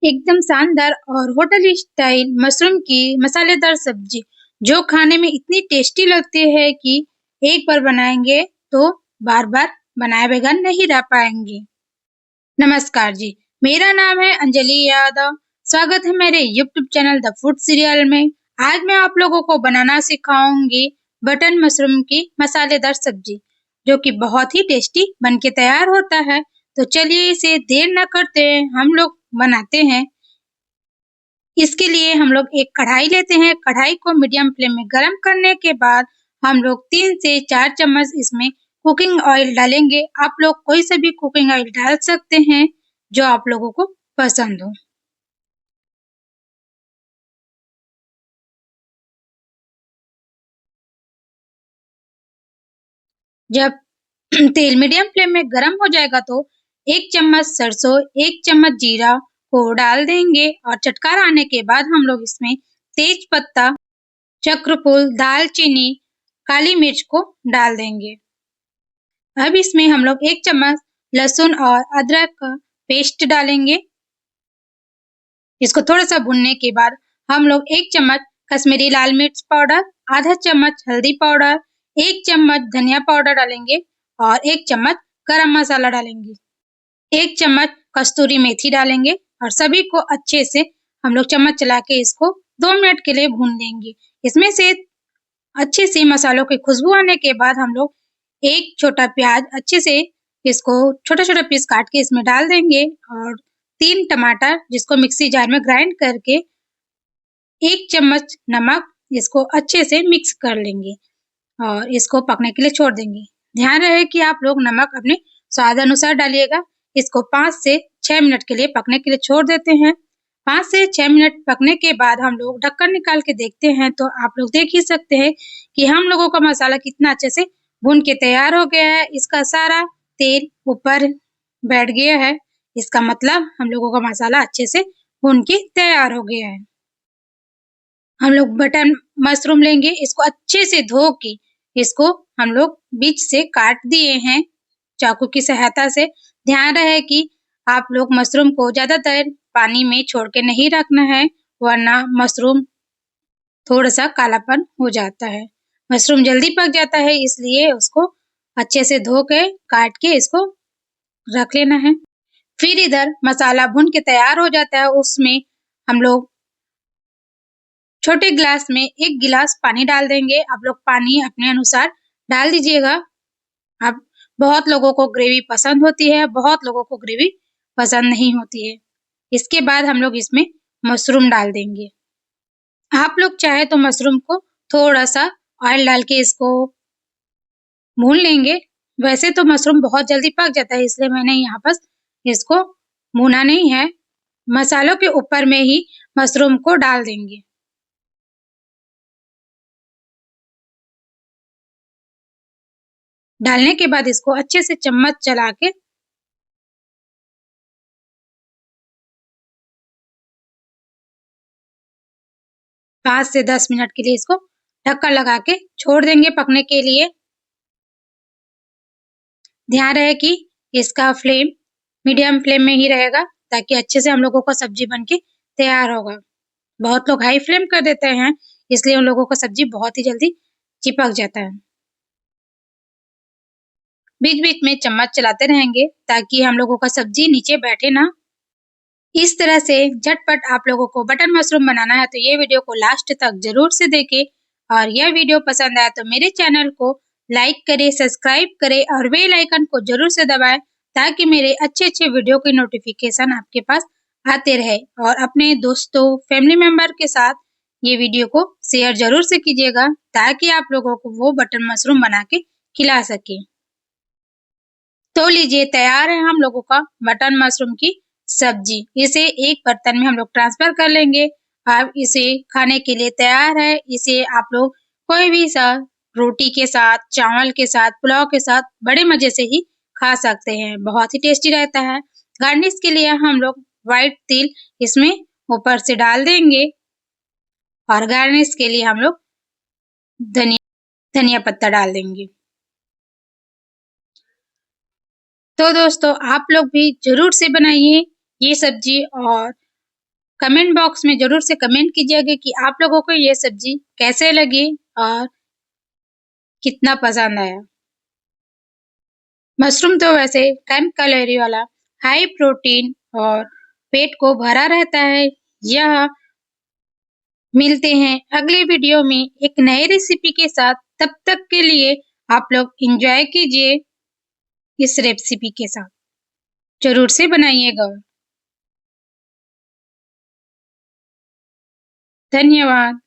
एकदम शानदार और होटल स्टाइल मशरूम की मसालेदार सब्जी जो खाने में इतनी टेस्टी लगती है कि एक बार बनाएंगे तो बार-बार बनाए बगैर नहीं रह पाएंगे। नमस्कार जी, मेरा नाम है अंजलि यादव। स्वागत है मेरे YouTube channel the food serial में। आज मैं आप लोगों को बनाना सिखाऊंगी बटन मशरूम की मसालेदार सब्जी, जो कि बहुत ही टेस्टी बनके तैयार होता है। तो चलिए इसे देर न करते हम लोग बनाते हैं। इसके लिए हम लोग एक कढ़ाई लेते हैं। कढ़ाई को मीडियम फ्लेम में गरम करने के बाद हम लोग 3 से 4 चम्मच इसमें कुकिंग ऑयल डालेंगे। आप लोग कोई सा भी कुकिंग ऑयल डाल सकते हैं जो आप लोगों को पसंद हो। जब तेल मीडियम फ्लेम में गरम हो जाएगा तो 1 चम्मच सरसों, 1 चम्मच जीरा को डाल देंगे और चटकार आने के बाद हम लोग इसमें तेज पत्ता, चक्रफूल, दालचीनी, काली मिर्च को डाल देंगे। अब इसमें हम लोग 1 चम्मच लहसुन और अदरक का पेस्ट डालेंगे। इसको थोड़ा-सा भूनने के बाद हम लोग 1 चम्मच कश्मीरी लाल मिर्च पाउडर, आधा चम्मच हल्दी पाउडर, 1 चम्मच धनिया पाउडर डालेंगे और 1 चम्मच गरम मसाला डालेंगे। 1 चम्मच कस्तूरी मेथी डालेंगे और सभी को अच्छे से हम लोग चम्मच चला के इसको 2 मिनट के लिए भून लेंगे। इसमें से अच्छे से मसालों की खुशबू आने के बाद हम लोग एक छोटा प्याज अच्छे से इसको छोटा-छोटा पीस काट के इसमें डाल देंगे और 3 टमाटर जिसको मिक्सी जार में ग्राइंड करके 1 चम्मच नमक इसको अच्छे से मिक्स कर लेंगे और इसको पकने के लिए छोड़ देंगे। ध्यान रहे कि आप लोग नमक अपने स्वाद अनुसार डालिएगा। इसको 5 से 6 मिनट के लिए पकने के लिए छोड़ देते हैं। 5 से 6 मिनट पकने के बाद हम लोग ढक्कन निकाल के देखते हैं तो आप लोग देख ही सकते हैं कि हम लोगों का मसाला कितना अच्छे से भून के तैयार हो गया है। इसका सारा तेल ऊपर बैठ गया है। इसका मतलब हम लोगों का मसाला अच्छे से भून के तैयार हो गया है। हम लोग बटन मशरूम लेंगे, इसको अच्छे से धो के इसको हम लोग बीच से काट दिए हैं चाकू की सहायता से। ध्यान रहे कि आप लोग मशरूम को ज़्यादा देर पानी में छोड़ के नहीं रखना है, वरना मशरूम थोड़ा-सा कालापन हो जाता है। मशरूम जल्दी पक जाता है, इसलिए उसको अच्छे से धो के काट के इसको रख लेना है। फिर इधर मसाला भून के तैयार हो जाता है, उसमें हम लोग छोटे गिलास में 1 गिलास पानी डाल देंगे। आप लोग पानी अपने अनुसार डाल दीजिएगा। अब बहुत लोगों को ग्रेवी पसंद होती है, बहुत लोगों को ग्रेवी पसंद नहीं होती है। इसके बाद हम लोग इसमें मशरूम डाल देंगे। आप लोग चाहे तो मशरूम को थोड़ा-सा ऑयल डाल के इसको भून लेंगे। वैसे तो मशरूम बहुत जल्दी पक जाता है, इसलिए मैंने यहाँ पर इसको भुना नहीं है। मसालों के ऊपर में ही मशरूम को डाल देंगे। डालने के बाद इसको अच्छे से चम्मच चला के 5 से 10 मिनट के लिए इसको ढक्कन लगा के छोड़ देंगे पकने के लिए। ध्यान रहे कि इसका फ्लेम मीडियम फ्लेम में ही रहेगा ताकि अच्छे से हम लोगों का सब्जी बनके तैयार होगा। बहुत लोग हाई फ्लेम कर देते हैं, इसलिए उन लोगों का सब्जी बहुत ही जल्दी चिपक जाता है। बीच-बीच में चम्मच चलाते रहेंगे ताकि हम लोगों का सब्जी नीचे बैठे ना। इस तरह से झटपट आप लोगों को बटन मशरूम बनाना है तो ये वीडियो को लास्ट तक जरूर से देखें और यह वीडियो पसंद आया तो मेरे चैनल को लाइक करें, सब्सक्राइब करें और बेल आइकन को जरूर से दबाएं ताकि मेरे अच्छे-अच्छे वीडियो के नोटिफिकेशन आपके पास आते रहे। और अपने दोस्तों, फैमिली मेंबर के साथ ये वीडियो को शेयर जरूर से कीजिएगा ताकि आप लोगों को वो बटन मशरूम बना के खिला सके। तो लीजिए तैयार है हम लोगों का मटन मशरूम की सब्जी। इसे एक बर्तन में हम लोग ट्रांसफर कर लेंगे। अब इसे खाने के लिए तैयार है। इसे आप लोग कोई भी सा रोटी के साथ, चावल के साथ, पुलाव के साथ बड़े मजे से ही खा सकते हैं। बहुत ही टेस्टी रहता है। गार्निश के लिए हम लोग व्हाइट तिल इसमें ऊपर से डाल देंगे और गार्निश के लिए हम लोग धनिया धनिया पत्ता डाल देंगे। तो दोस्तों आप लोग भी ज़रूर से बनाइए ये सब्जी और कमेंट बॉक्स में ज़रूर से कमेंट कीजिएगा कि आप लोगों को ये सब्जी कैसे लगी और कितना पसंद आया। मशरूम तो वैसे कम कैलोरी वाला, हाई प्रोटीन और पेट को भरा रहता है। यह मिलते हैं अगले वीडियो में एक नई रेसिपी के साथ। तब तक के लिए आप लोग एंजॉय कीजिए इस रेसिपी के साथ। ज़रूर से बनाइएगा। धन्यवाद।